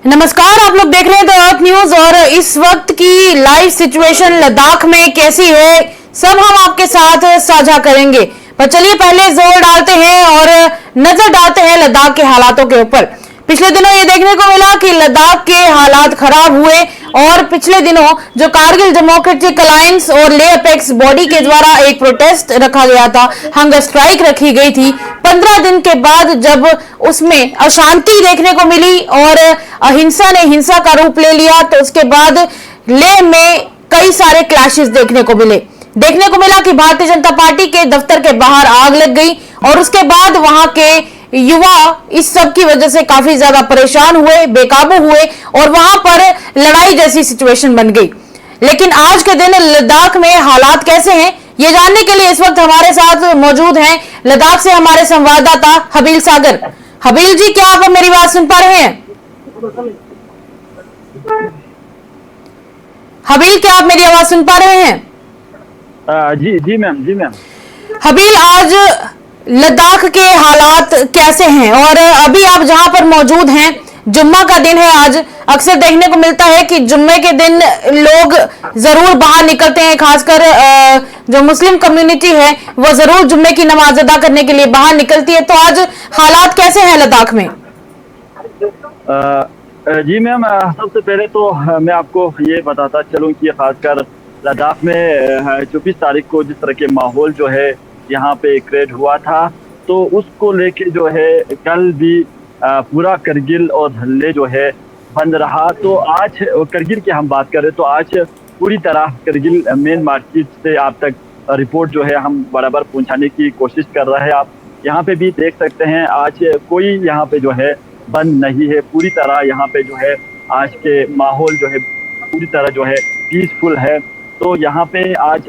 नमस्कार, आप लोग देख रहे हैं द अर्थ न्यूज और इस वक्त की लाइव सिचुएशन लद्दाख में कैसी है सब हम आपके साथ साझा करेंगे। पर चलिए पहले जोर डालते हैं और नजर डालते हैं लद्दाख के हालातों के ऊपर। पिछले दिनों ये देखने को मिला कि लद्दाख के हालात खराब हुए और पिछले दिनों जो कारगिल डेमोक्रेटिक अलायंस और ले अपेक्स बॉडी के द्वारा एक प्रोटेस्ट रखा गया था, हंगर स्ट्राइक रखी गई थी, 15 दिन के बाद जब उसमें अशांति देखने को मिली और अहिंसा ने हिंसा का रूप ले लिया, तो उसके बाद लेह में कई सारे क्लैशेस देखने को मिला कि भारतीय जनता पार्टी के दफ्तर के बाहर आग लग गई और उसके बाद वहां के युवा इस सब की वजह से काफी ज्यादा परेशान हुए, बेकाबू हुए और वहां पर लड़ाई जैसी सिचुएशन बन गई। लेकिन आज के दिन लद्दाख में हालात कैसे हैं, ये जानने के लिए इस वक्त हमारे साथ मौजूद हैं लद्दाख से हमारे संवाददाता हबील सागर। हबील जी, क्या आप मेरी बात सुन पा रहे हैं? हबील, क्या आप मेरी आवाज सुन पा रहे हैं? जी मैम। हबील, आज लद्दाख के हालात कैसे हैं और अभी आप जहां पर मौजूद हैं, जुम्मा का दिन है आज। अक्सर देखने को मिलता है कि जुम्मे के दिन लोग जरूर बाहर निकलते हैं, खासकर जो मुस्लिम कम्युनिटी है वो जरूर जुम्मे की नमाज अदा करने के लिए बाहर निकलती है। तो आज हालात कैसे हैं लद्दाख में? जी मैम, सबसे पहले तो मैं आपको ये बताता चलूं कि खासकर लद्दाख में 24 तारीख को जिस तरह के माहौल जो है यहाँ पे क्रिएट हुआ था, तो उसको लेके जो है कल भी पूरा करगिल और धल्ले जो है बंद रहा। तो आज करगिल की हम बात करें तो आज पूरी तरह करगिल मेन मार्केट से आप तक रिपोर्ट जो है हम बराबर पहुंचाने की कोशिश कर रहे हैं। आप यहाँ पे भी देख सकते हैं आज कोई यहाँ पे जो है बंद नहीं है, पूरी तरह यहाँ पे जो है आज के माहौल जो है पूरी तरह जो है पीसफुल है। तो यहाँ पे आज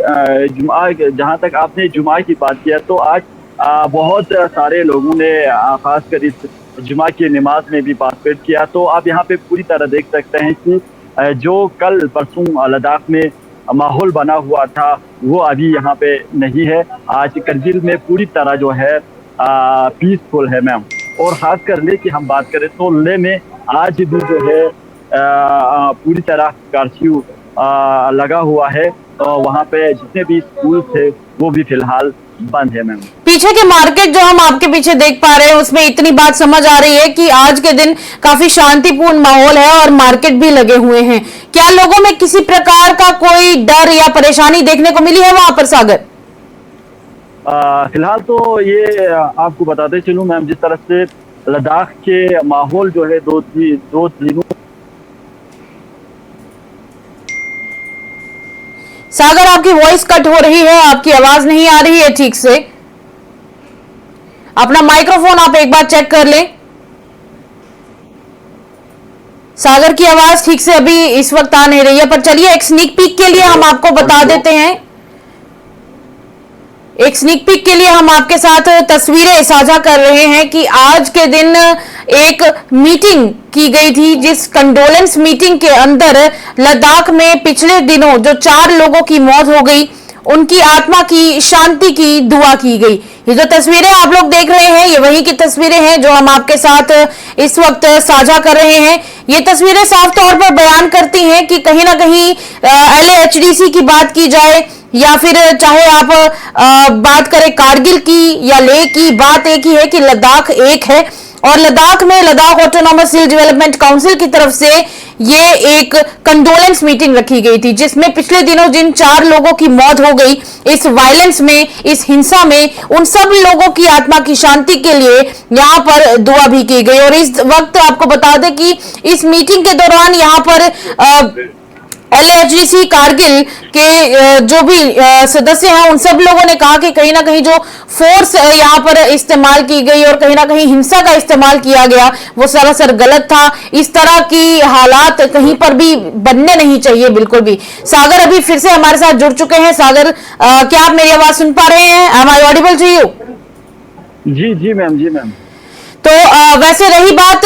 जुमा, जहाँ तक आपने जुमा की बात किया, तो आज बहुत सारे लोगों ने खासकर इस जुमा की नमाज में भी पार्टिसिपेट किया। तो आप यहाँ पे पूरी तरह देख सकते हैं कि जो कल परसों लद्दाख में माहौल बना हुआ था वो अभी यहाँ पे नहीं है। आज करगिल में पूरी तरह जो है पीसफुल है मैम। और खासकर ले की हम बात करें तो ले में आज भी जो है पूरी तरह कर्फ्यू लगा हुआ है। तो वहाँ पे जितने भी स्कूल थे वो भी फिलहाल बंद है मैम। पीछे के मार्केट जो हम आपके पीछे देख पा रहे हैं उसमें इतनी बात समझ आ रही है कि आज के दिन काफी शांतिपूर्ण माहौल है और मार्केट भी लगे हुए हैं। क्या लोगों में किसी प्रकार का कोई डर या परेशानी देखने को मिली है वहां पर सागर? फिलहाल तो ये आपको बताते चलूं मैम, जिस तरह से लद्दाख के माहौल जो है दो दिनों। सागर, आपकी वॉइस कट हो रही है, आपकी आवाज नहीं आ रही है ठीक से। अपना माइक्रोफोन आप एक बार चेक कर लें। सागर की आवाज ठीक से अभी इस वक्त आ नहीं रही है, पर चलिए एक स्नीक पीक के लिए हम आपको बता देते हैं। एक स्नीक पीक के लिए हम आपके साथ तस्वीरें साझा कर रहे हैं कि आज के दिन एक मीटिंग की गई थी, जिस कंडोलेंस मीटिंग के अंदर लद्दाख में पिछले दिनों जो 4 लोगों की मौत हो गई उनकी आत्मा की शांति की दुआ की गई। ये जो तस्वीरें आप लोग देख रहे हैं ये वही की तस्वीरें हैं जो हम आपके साथ इस वक्त साझा कर रहे हैं। ये तस्वीरें साफ तौर पर बयान करती हैं कि कहीं ना कहीं LAHDC की बात की जाए या फिर चाहे आप बात करें कारगिल की या लेह की, बात एक ही है कि लद्दाख एक है। और लद्दाख में लद्दाख ऑटोनॉमस हिल डेवलपमेंट काउंसिल की तरफ से ये एक कंडोलेंस मीटिंग रखी गई थी, जिसमें पिछले दिनों जिन 4 लोगों की मौत हो गई इस वायलेंस में, इस हिंसा में, उन सब लोगों की आत्मा की शांति के लिए यहाँ पर दुआ भी की गई। और इस वक्त आपको बता दें कि इस मीटिंग के दौरान यहाँ पर LAHDC कारगिल के जो भी सदस्य हैं उन सब लोगों ने कहा कि कहीं ना कहीं जो फोर्स यहाँ पर इस्तेमाल की गई और कहीं ना कहीं हिंसा का इस्तेमाल किया गया वो सरासर गलत था। इस तरह की हालात कहीं पर भी बनने नहीं चाहिए बिल्कुल भी। सागर अभी फिर से हमारे साथ जुड़ चुके हैं। सागर, क्या आप मेरी आवाज सुन पा रहे हैं? Am I audible to you? जी मैम। तो वैसे रही बात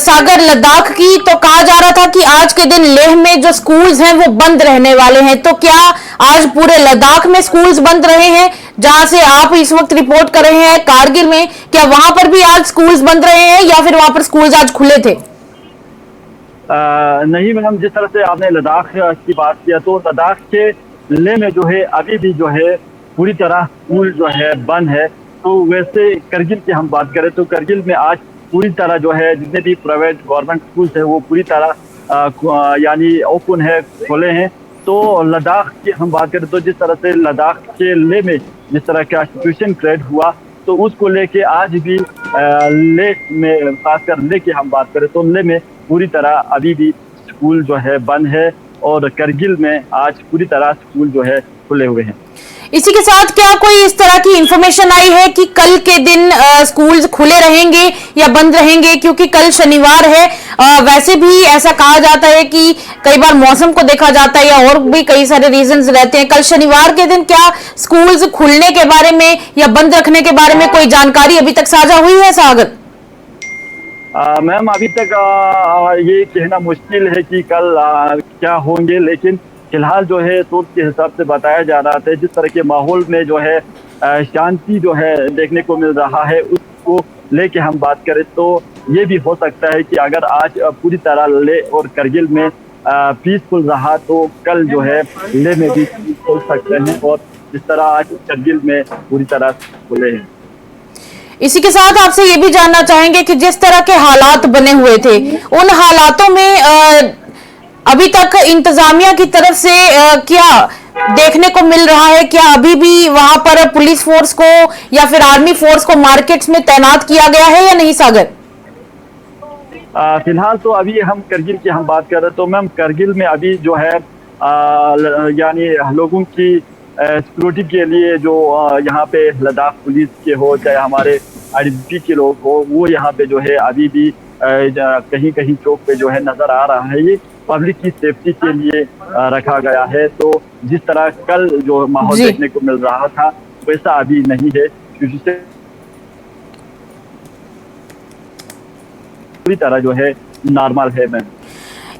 सागर लद्दाख की, तो कहा जा रहा था कि आज के दिन लेह में जो स्कूल्स हैं वो बंद रहने वाले हैं। तो क्या आज पूरे लद्दाख में स्कूल्स बंद रहे हैं? जहां से आप इस वक्त रिपोर्ट कर रहे हैं कारगिल में, क्या वहां पर भी आज स्कूल्स बंद रहे हैं या फिर वहां पर स्कूल्स आज खुले थे? नहीं मैडम, जिस तरह से आपने लद्दाख की बात किया तो लद्दाख के लेह में जो है अभी भी जो है पूरी तरह स्कूल जो है बंद है। तो वैसे करगिल की हम बात करें तो करगिल में आज पूरी तरह जो है जितने भी प्राइवेट गवर्नमेंट स्कूल्स है वो पूरी तरह यानी ओपन है, खुले हैं। तो लद्दाख की हम बात करें तो जिस तरह से लद्दाख के लेह में जिस तरह का सिचुएशन क्रिएट हुआ तो उसको लेके आज भी लेह में, खासकर लेह की हम बात करें तो लेह में पूरी तरह अभी भी स्कूल जो है बंद है और करगिल में आज पूरी तरह स्कूल जो है खुले हुए हैं। इसी के साथ क्या कोई इस तरह की इंफॉर्मेशन आई है कि कल के दिन स्कूल खुले रहेंगे या बंद रहेंगे, क्योंकि कल शनिवार है। वैसे भी ऐसा कहा जाता है कि कई बार मौसम को देखा जाता है या और भी कई सारे रीजंस रहते हैं। कल शनिवार के दिन क्या स्कूल्स खुलने के बारे में या बंद रखने के बारे में कोई जानकारी अभी तक साझा हुई है सागर? मैम अभी तक ये कहना मुश्किल है कि कल क्या होंगे, लेकिन फिलहाल जो है सोच के हिसाब से बताया जा रहा था जिस तरह के माहौल में जो है शांति जो है देखने को मिल रहा है उसको लेके हम बात करें तो ये भी हो सकता है कि अगर आज पूरी तरह लेह और करगिल में पीसफुल रहा तो कल जो है लेह में भी खुल सकते हैं और जिस तरह आज करगिल में पूरी तरह खुले हैं। इसी के साथ आपसे ये भी जानना चाहेंगे कि जिस तरह के हालात बने हुए थे उन हालातों में अभी तक इंतजामिया की तरफ से क्या देखने को मिल रहा है? क्या अभी भी वहां पर पुलिस फोर्स को या फिर आर्मी फोर्स को मार्केट्स में तैनात किया गया है या नहीं सागर? फिलहाल तो अभी हम करगिल की हम बात कर रहे तो मैम करगिल में अभी जो है यानी लोगों की सिक्योरिटी के लिए जो यहाँ पे लद्दाख पुलिस के हो चाहे हमारे आईटीबीपी के लोग हो वो यहाँ पे जो है अभी भी कहीं कहीं चौक पे जो है नजर आ रहा है। ये पब्लिक की सेफ्टी के लिए रखा गया है। तो जिस तरह कल जो माहौल देखने को मिल रहा था वैसा अभी नहीं है, क्योंकि पूरी तरह जो है नॉर्मल है मैम।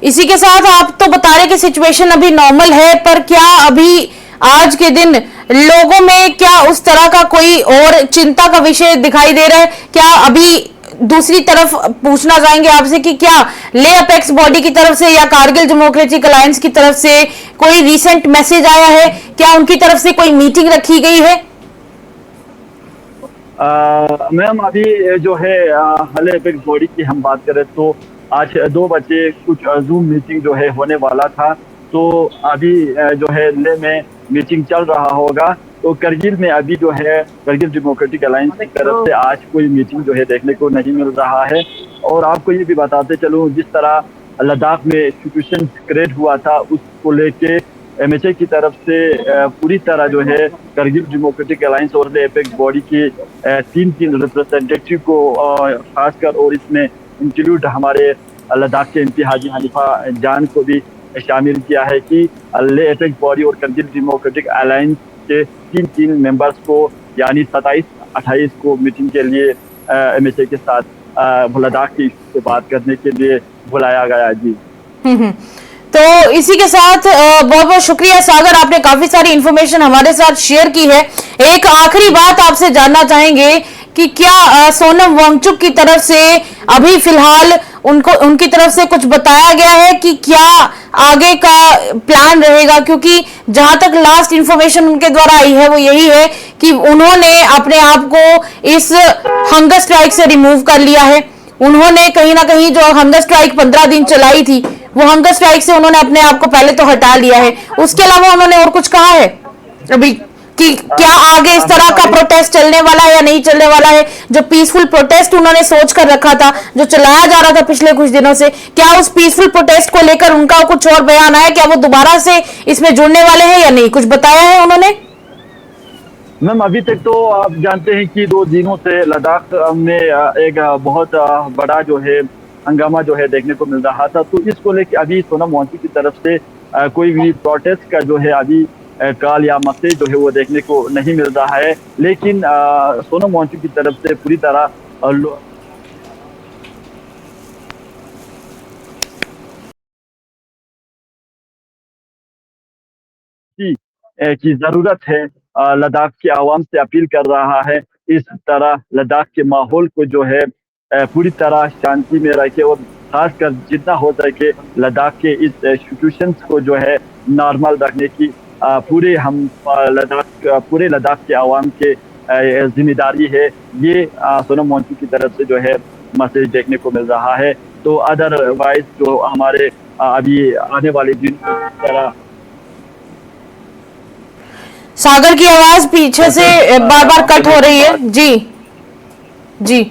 इसी के साथ आप तो बता रहे कि सिचुएशन अभी नॉर्मल है, पर क्या अभी आज के दिन लोगों में क्या उस तरह का कोई और चिंता का विषय दिखाई दे रहा है? क्या अभी दूसरी तरफ पूछना चाहेंगे आपसे कि क्या लेह अपेक्स बॉडी की तरफ से या कारगिल डेमोक्रेटिक अलायंस की तरफ से कोई रिसेंट मैसेज आया है? क्या उनकी तरफ से कोई मीटिंग रखी गई है? मैम अभी जो है लेह अपेक्स बॉडी की हम बात करें तो आज 2 बजे कुछ जूम मीटिंग जो है होने वाला था। तो अभी जो है लेह में मीटिंग चल रहा होगा। तो करगिल में अभी जो है करगिल डेमोक्रेटिक अलायंस की तरफ से आज कोई मीटिंग जो है देखने को नहीं मिल रहा है। और आपको ये भी बताते चलूँ जिस तरह लद्दाख में सिचुएशन क्रिएट हुआ था उसको लेके एमएचए की तरफ से पूरी तरह जो है करगिल डेमोक्रेटिक अलायंस और लेह अपेक्स बॉडी के 3 रिप्रेजेंटेटिव को खासकर और इसमें इंक्लूड हमारे लद्दाख के एमपी हाजी हनीफा जान को भी शामिल किया है कि लेह अपेक्स बॉडी और करगिल डेमोक्रेटिक अलायंस के 3 मेंबर्स को यानी 27-28 को मीटिंग के लिए एमएचए के साथ लद्दाख की से बात करने के लिए बुलाया गया। जी तो इसी के साथ बहुत बहुत शुक्रिया सागर, आपने काफी सारी इंफॉर्मेशन हमारे साथ शेयर की है। एक आखिरी बात आपसे जानना चाहेंगे कि क्या सोनम वांगचुक की तरफ से अभी फिलहाल उनकी तरफ से कुछ बताया गया है कि क्या आगे का प्लान रहेगा? क्योंकि जहां तक लास्ट इंफॉर्मेशन उनके द्वारा आई है वो यही है कि उन्होंने अपने आप को इस हंगर स्ट्राइक से रिमूव कर लिया है। उन्होंने कहीं ना कहीं जो हंगर स्ट्राइक 15 दिन चलाई थी वो हंगर स्ट्राइक से उन्होंने अपने आप को पहले तो हटा लिया है। उसके अलावा उन्होंने और कुछ कहा है अभी कि क्या आगे इस तरह का प्रोटेस्ट चलने वाला है या नहीं चलने वाला है? जो पीसफुल प्रोटेस्ट उन्होंने सोच कर रखा था, जो चलाया जा रहा था पिछले कुछ दिनों से, क्या उस पीसफुल प्रोटेस्ट को लेकर उनका कुछ और बयान आया? क्या वो दोबारा से इसमें जुड़ने वाले हैं या नहीं? कुछ बताया है उन्होंने? मैम अभी तक तो आप जानते हैं कि 2 दिनों से लद्दाख में एक बहुत बड़ा जो है हंगामा जो है देखने को मिल रहा था। तो इसको लेकर अभी सोनम वांगचुक की तरफ से कोई भी प्रोटेस्ट का जो है अभी कॉल या मैसेज जो है वो देखने को नहीं मिल रहा है। लेकिन सोनम वांगचुक की तरफ से पूरी तरह की जरूरत है, लद्दाख की आवाम से अपील कर रहा है इस तरह लद्दाख के माहौल को जो है पूरी तरह शांति में रखे और खासकर जितना हो सके लद्दाख के इस सिचुएशंस को जो है नॉर्मल रखने की पूरे लद्दाख के आवाम के जिम्मेदारी है। ये सोनम वांगचुक की तरफ से जो है मैसेज देखने को मिल रहा है। तो अदरवाइज जो हमारे अभी आने वाले दिन तरह सागर की आवाज पीछे से बार बार कट हो रही है। जी जी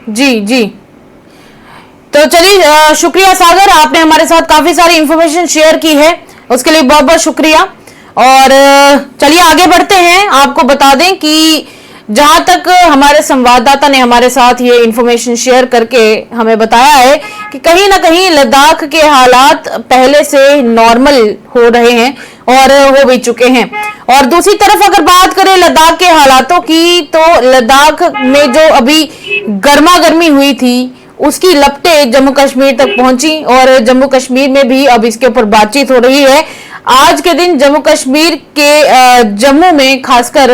जी जी। तो चलिए, शुक्रिया सागर, आपने हमारे साथ काफी सारी इंफॉर्मेशन शेयर की है, उसके लिए बहुत बहुत शुक्रिया। और चलिए आगे बढ़ते हैं। आपको बता दें कि जहां तक हमारे संवाददाता ने हमारे साथ ये इंफॉर्मेशन शेयर करके हमें बताया है कि कहीं ना कहीं लद्दाख के हालात पहले से नॉर्मल हो रहे हैं और हो भी चुके हैं। और दूसरी तरफ अगर बात करें लद्दाख के हालातों की, तो लद्दाख में जो अभी गर्मा गर्मी हुई थी उसकी लपटें जम्मू कश्मीर तक पहुंची और जम्मू कश्मीर में भी अब इसके ऊपर बातचीत हो रही है। आज के दिन जम्मू कश्मीर के जम्मू में खासकर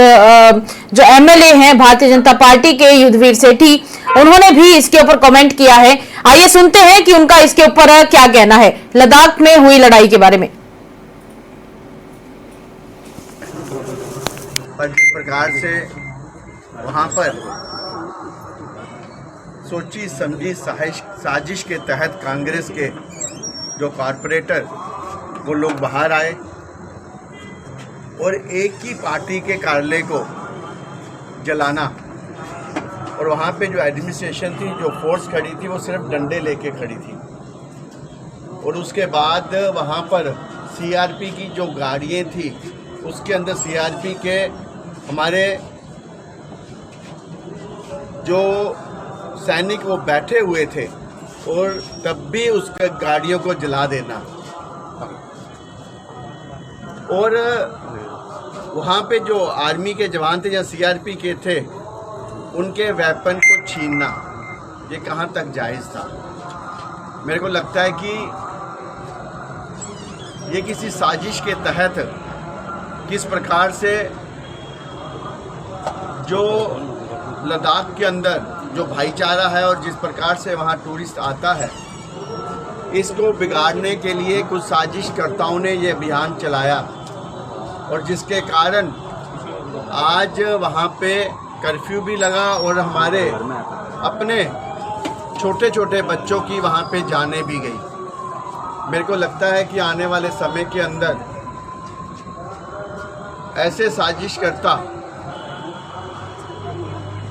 जो एमएलए हैं भारतीय जनता पार्टी के युद्धवीर सेठी, उन्होंने भी इसके ऊपर कमेंट किया है। आइए सुनते हैं कि उनका इसके ऊपर क्या कहना है लद्दाख में हुई लड़ाई के बारे में। पर जिस प्रकार से वहाँ पर सोची समझी साजिश के तहत कांग्रेस के जो कॉरपोरेटर वो लोग बाहर आए और एक ही पार्टी के कार्यालय को जलाना, और वहाँ पे जो एडमिनिस्ट्रेशन थी, जो फोर्स खड़ी थी, वो सिर्फ डंडे लेके खड़ी थी। और उसके बाद वहाँ पर सीआरपी की जो गाड़ियाँ थी, उसके अंदर सीआरपी के हमारे जो सैनिक वो बैठे हुए थे, और तब भी उसके गाड़ियों को जला देना। और वहाँ पे जो आर्मी के जवान थे या सीआरपी के थे, उनके वेपन को छीनना, ये कहाँ तक जायज़ था? मेरे को लगता है कि ये किसी साजिश के तहत किस प्रकार से जो लद्दाख के अंदर जो भाईचारा है और जिस प्रकार से वहाँ टूरिस्ट आता है, इसको बिगाड़ने के लिए कुछ साजिशकर्ताओं ने ये अभियान चलाया, और जिसके कारण आज वहाँ पे कर्फ्यू भी लगा और हमारे अपने छोटे छोटे बच्चों की वहाँ पे जाने भी गई। मेरे को लगता है कि आने वाले समय के अंदर ऐसे साजिशकर्ता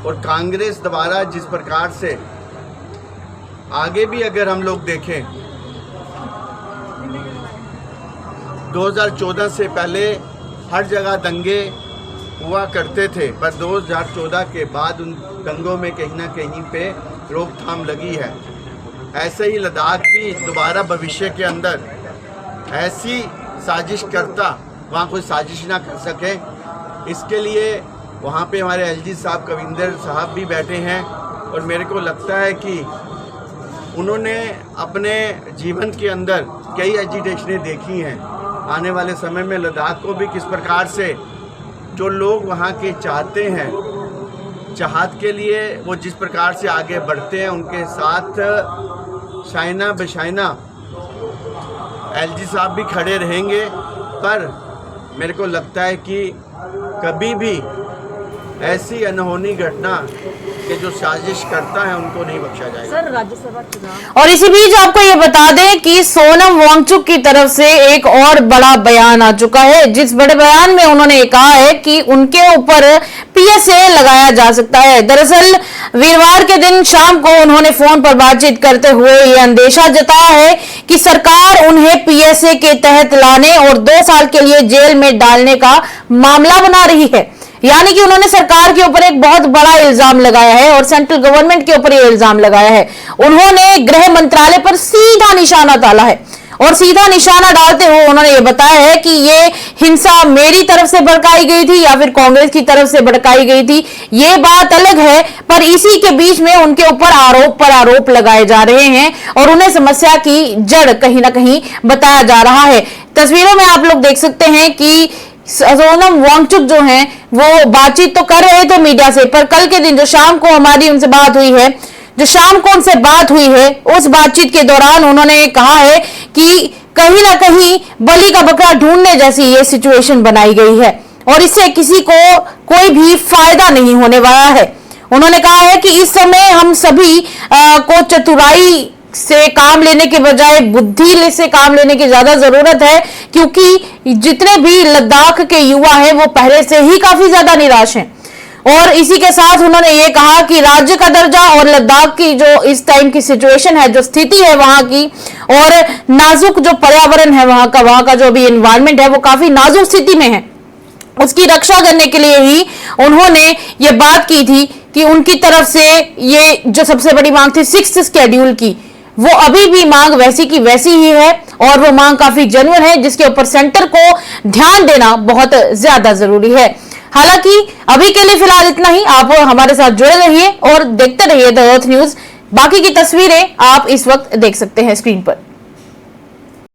और कांग्रेस द्वारा जिस प्रकार से आगे भी अगर हम लोग देखें, 2014 से पहले हर जगह दंगे हुआ करते थे, पर 2014 के बाद उन दंगों में कहीं ना कहीं पे रोकथाम लगी है। ऐसे ही लद्दाख भी दोबारा भविष्य के अंदर ऐसी साजिशकर्ता वहाँ कोई साजिश ना कर सके, इसके लिए वहाँ पे हमारे एलजी साहब कविंदर साहब भी बैठे हैं। और मेरे को लगता है कि उन्होंने अपने जीवन के अंदर कई एजिटेशनें देखी हैं। आने वाले समय में लद्दाख को भी किस प्रकार से जो लोग वहाँ के चाहते हैं, चाहत के लिए वो जिस प्रकार से आगे बढ़ते हैं, उनके साथ शाइना बशाइना एलजी साहब भी खड़े रहेंगे। पर मेरे को लगता है कि कभी भी ऐसी अनहोनी घटना के जो साजिश करता है उनको नहीं बख्शा जाएगा। सर, राज्यसभा चुनाव और इसी बीच आपको ये बता दें कि सोनम वांगचुक की तरफ से एक और बड़ा बयान आ चुका है, जिस बड़े बयान में उन्होंने ये कहा है कि उनके ऊपर पीएसए लगाया जा सकता है। दरअसल वीरवार के दिन शाम को उन्होंने फोन पर बातचीत करते हुए ये अंदेशा जताया है कि सरकार उन्हें पीएसए के तहत लाने और 2 साल के लिए जेल में डालने का मामला बना रही है। यानी कि उन्होंने सरकार के ऊपर एक बहुत बड़ा इल्जाम लगाया है और सेंट्रल गवर्नमेंट के ऊपर ये इल्जाम लगाया है। उन्होंने गृह मंत्रालय पर सीधा निशाना डाला है और सीधा निशाना डालते हुए उन्होंने ये बताया है कि ये हिंसा मेरी तरफ से भड़काई गई थी या फिर कांग्रेस की तरफ से भड़काई गई थी, ये बात अलग है, पर इसी के बीच में उनके ऊपर आरोप पर आरोप लगाए जा रहे हैं और उन्हें समस्या की जड़ कहीं ना कहीं बताया जा रहा है। तस्वीरों में आप लोग देख सकते हैं कि सोनम वांगचुक जो हैं वो बातचीत तो कर रहे थे मीडिया से, पर कल के दिन जो शाम को हमारी उनसे बात हुई है जो शाम को उनसे बात हुई है, उस बातचीत के दौरान उन्होंने कहा है कि कहीं ना कहीं बलि का बकरा ढूंढने जैसी ये सिचुएशन बनाई गई है और इससे किसी को कोई भी फायदा नहीं होने वाला है। उन्होंने कहा है कि इस समय हम सभी को चतुराई से काम लेने के बजाय बुद्धि से काम लेने की ज्यादा जरूरत है, क्योंकि जितने भी लद्दाख के युवा हैं वो पहले से ही काफी ज्यादा निराश हैं। और इसी के साथ उन्होंने ये कहा कि राज्य का दर्जा और लद्दाख की जो इस टाइम की सिचुएशन है, जो स्थिति है वहां की, और नाजुक जो पर्यावरण है वहां का जो भी एनवायरनमेंट है वो काफी नाजुक स्थिति में है, उसकी रक्षा करने के लिए ही उन्होंने ये बात की थी कि उनकी तरफ से ये जो सबसे बड़ी मांग थी 6th शेड्यूल की, वो अभी भी मांग वैसी की वैसी ही है और वो मांग काफी जेन्युइन है, जिसके ऊपर सेंटर को ध्यान देना बहुत ज्यादा जरूरी है। हालांकि अभी के लिए फिलहाल इतना ही। आप हमारे साथ जुड़े रहिए और देखते रहिए द अर्थ न्यूज। बाकी की तस्वीरें आप इस वक्त देख सकते हैं स्क्रीन पर।